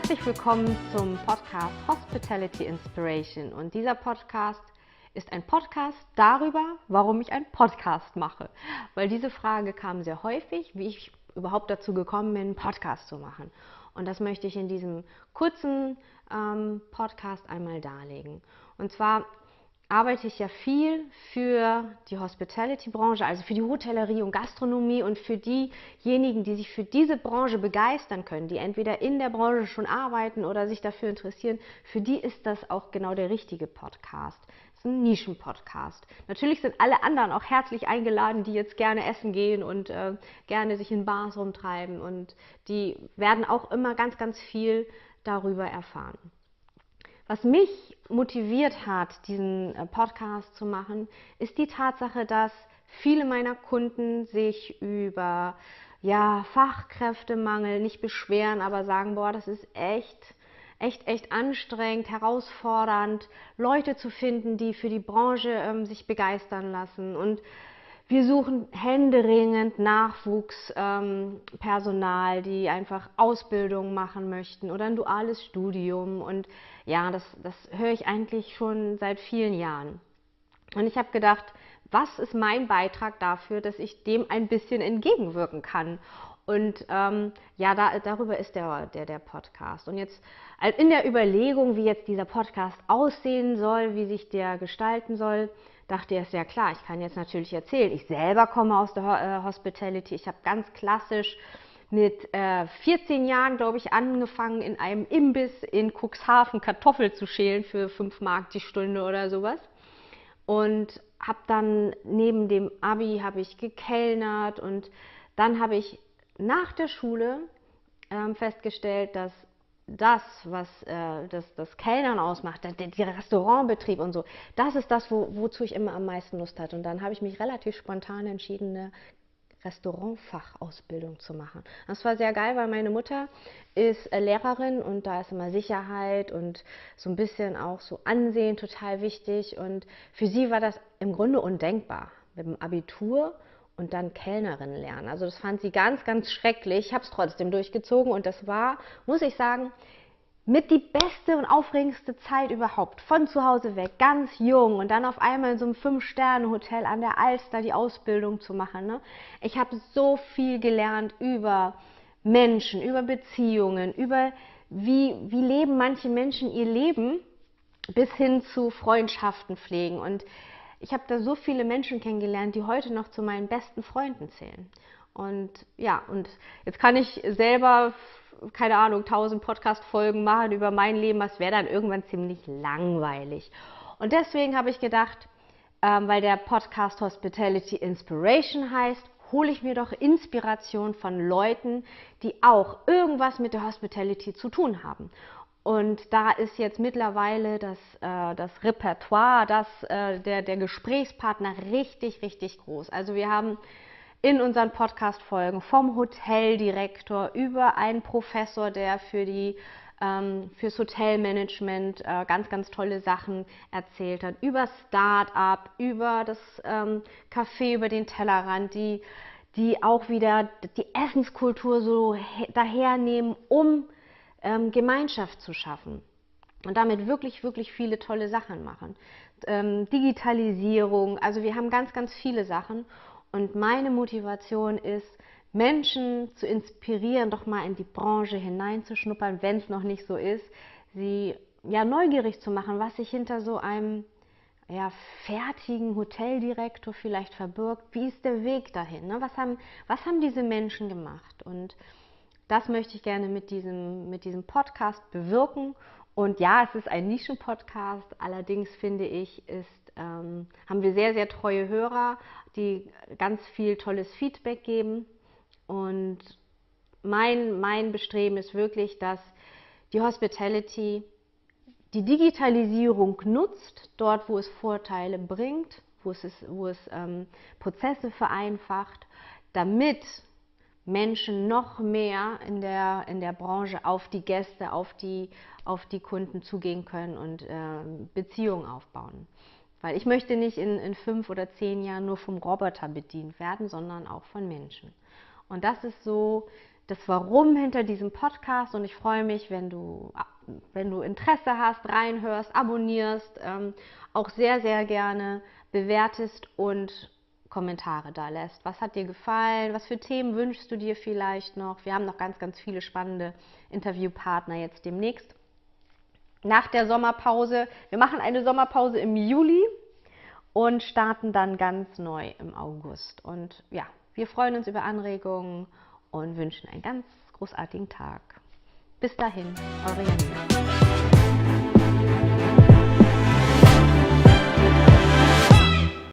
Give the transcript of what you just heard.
Herzlich willkommen zum Podcast Hospitality Inspiration. Und dieser Podcast ist ein Podcast darüber, warum ich einen Podcast mache. Weil diese Frage kam sehr häufig, wie ich überhaupt dazu gekommen bin, einen Podcast zu machen. Und das möchte ich in diesem kurzen Podcast einmal darlegen. Und zwar arbeite ich ja viel für die Hospitality-Branche, also für die Hotellerie und Gastronomie und für diejenigen, die sich für diese Branche begeistern können, die entweder in der Branche schon arbeiten oder sich dafür interessieren, für die ist das auch genau der richtige Podcast. Das ist ein Nischen-Podcast. Natürlich sind alle anderen auch herzlich eingeladen, die jetzt gerne essen gehen und gerne sich in Bars rumtreiben, und die werden auch immer ganz, ganz viel darüber erfahren. Was mich motiviert hat, diesen Podcast zu machen, ist die Tatsache, dass viele meiner Kunden sich über Fachkräftemangel nicht beschweren, aber sagen, boah, das ist echt anstrengend, herausfordernd, Leute zu finden, die für die Branche sich begeistern lassen. Und wir suchen händeringend Nachwuchspersonal, die einfach Ausbildung machen möchten oder ein duales Studium. Und ja, das höre ich eigentlich schon seit vielen Jahren. Und ich habe gedacht, was ist mein Beitrag dafür, dass ich dem ein bisschen entgegenwirken kann? Und darüber ist der Podcast. Und jetzt in der Überlegung, wie jetzt dieser Podcast aussehen soll, wie sich der gestalten soll, dachte ich, ist ja klar, ich kann jetzt natürlich erzählen, ich selber komme aus der Hospitality, ich habe ganz klassisch mit 14 Jahren, glaube ich, angefangen, in einem Imbiss in Cuxhaven Kartoffeln zu schälen für 5 Mark die Stunde oder sowas. Und habe dann neben dem Abi gekellnert, und dann habe ich nach der Schule festgestellt, dass was das Kellnern ausmacht, der Restaurantbetrieb und so, das ist das, wozu ich immer am meisten Lust hatte. Und dann habe ich mich relativ spontan entschieden, eine Restaurantfachausbildung zu machen. Das war sehr geil, weil meine Mutter ist Lehrerin, und da ist immer Sicherheit und so ein bisschen auch so Ansehen total wichtig. Und für sie war das im Grunde undenkbar, mit dem Abitur und dann Kellnerin lernen. Also das fand sie ganz, ganz schrecklich. Ich habe es trotzdem durchgezogen, und das war, muss ich sagen, mit die beste und aufregendste Zeit überhaupt. Von zu Hause weg, ganz jung, und dann auf einmal in so einem 5-Sterne-Hotel an der Alster die Ausbildung zu machen. Ne? Ich habe so viel gelernt über Menschen, über Beziehungen, über wie leben manche Menschen ihr Leben, bis hin zu Freundschaften pflegen. Und ich habe da so viele Menschen kennengelernt, die heute noch zu meinen besten Freunden zählen. Und ja, und jetzt kann ich selber, keine Ahnung, 1000 Podcast-Folgen machen über mein Leben, das wäre dann irgendwann ziemlich langweilig. Und deswegen habe ich gedacht, weil der Podcast Hospitality Inspiration heißt, hole ich mir doch Inspiration von Leuten, die auch irgendwas mit der Hospitality zu tun haben. Und da ist jetzt mittlerweile das Repertoire, der Gesprächspartner richtig, richtig groß. Also wir haben in unseren Podcast-Folgen vom Hoteldirektor über einen Professor, der fürs Hotelmanagement ganz, ganz tolle Sachen erzählt hat, über Start-up, über das Café über den Tellerrand, die auch wieder die Essenskultur so dahernehmen, um Gemeinschaft zu schaffen und damit wirklich, wirklich viele tolle Sachen machen. Digitalisierung, also wir haben ganz, ganz viele Sachen, und meine Motivation ist, Menschen zu inspirieren, doch mal in die Branche hineinzuschnuppern, wenn es noch nicht so ist, sie neugierig zu machen, was sich hinter so einem fertigen Hoteldirektor vielleicht verbirgt. Wie ist der Weg dahin? Ne? Was haben diese Menschen gemacht? Und das möchte ich gerne mit diesem Podcast bewirken. Und ja, es ist ein Nischen-Podcast, allerdings finde ich, haben wir sehr, sehr treue Hörer, die ganz viel tolles Feedback geben. Und mein Bestreben ist wirklich, dass die Hospitality die Digitalisierung nutzt, dort wo es Vorteile bringt, wo es Prozesse vereinfacht, damit Menschen noch mehr in der Branche auf die Gäste, auf die Kunden zugehen können und Beziehungen aufbauen. Weil ich möchte nicht in 5 oder 10 Jahren nur vom Roboter bedient werden, sondern auch von Menschen. Und das ist so das Warum hinter diesem Podcast und ich freue mich, wenn du Interesse hast, reinhörst, abonnierst, auch sehr, sehr gerne bewertest und Kommentare da lässt. Was hat dir gefallen? Was für Themen wünschst du dir vielleicht noch? Wir haben noch ganz, ganz viele spannende Interviewpartner jetzt demnächst. Nach der Sommerpause, wir machen eine Sommerpause im Juli und starten dann ganz neu im August. Und ja, wir freuen uns über Anregungen und wünschen einen ganz großartigen Tag. Bis dahin, eure Janina.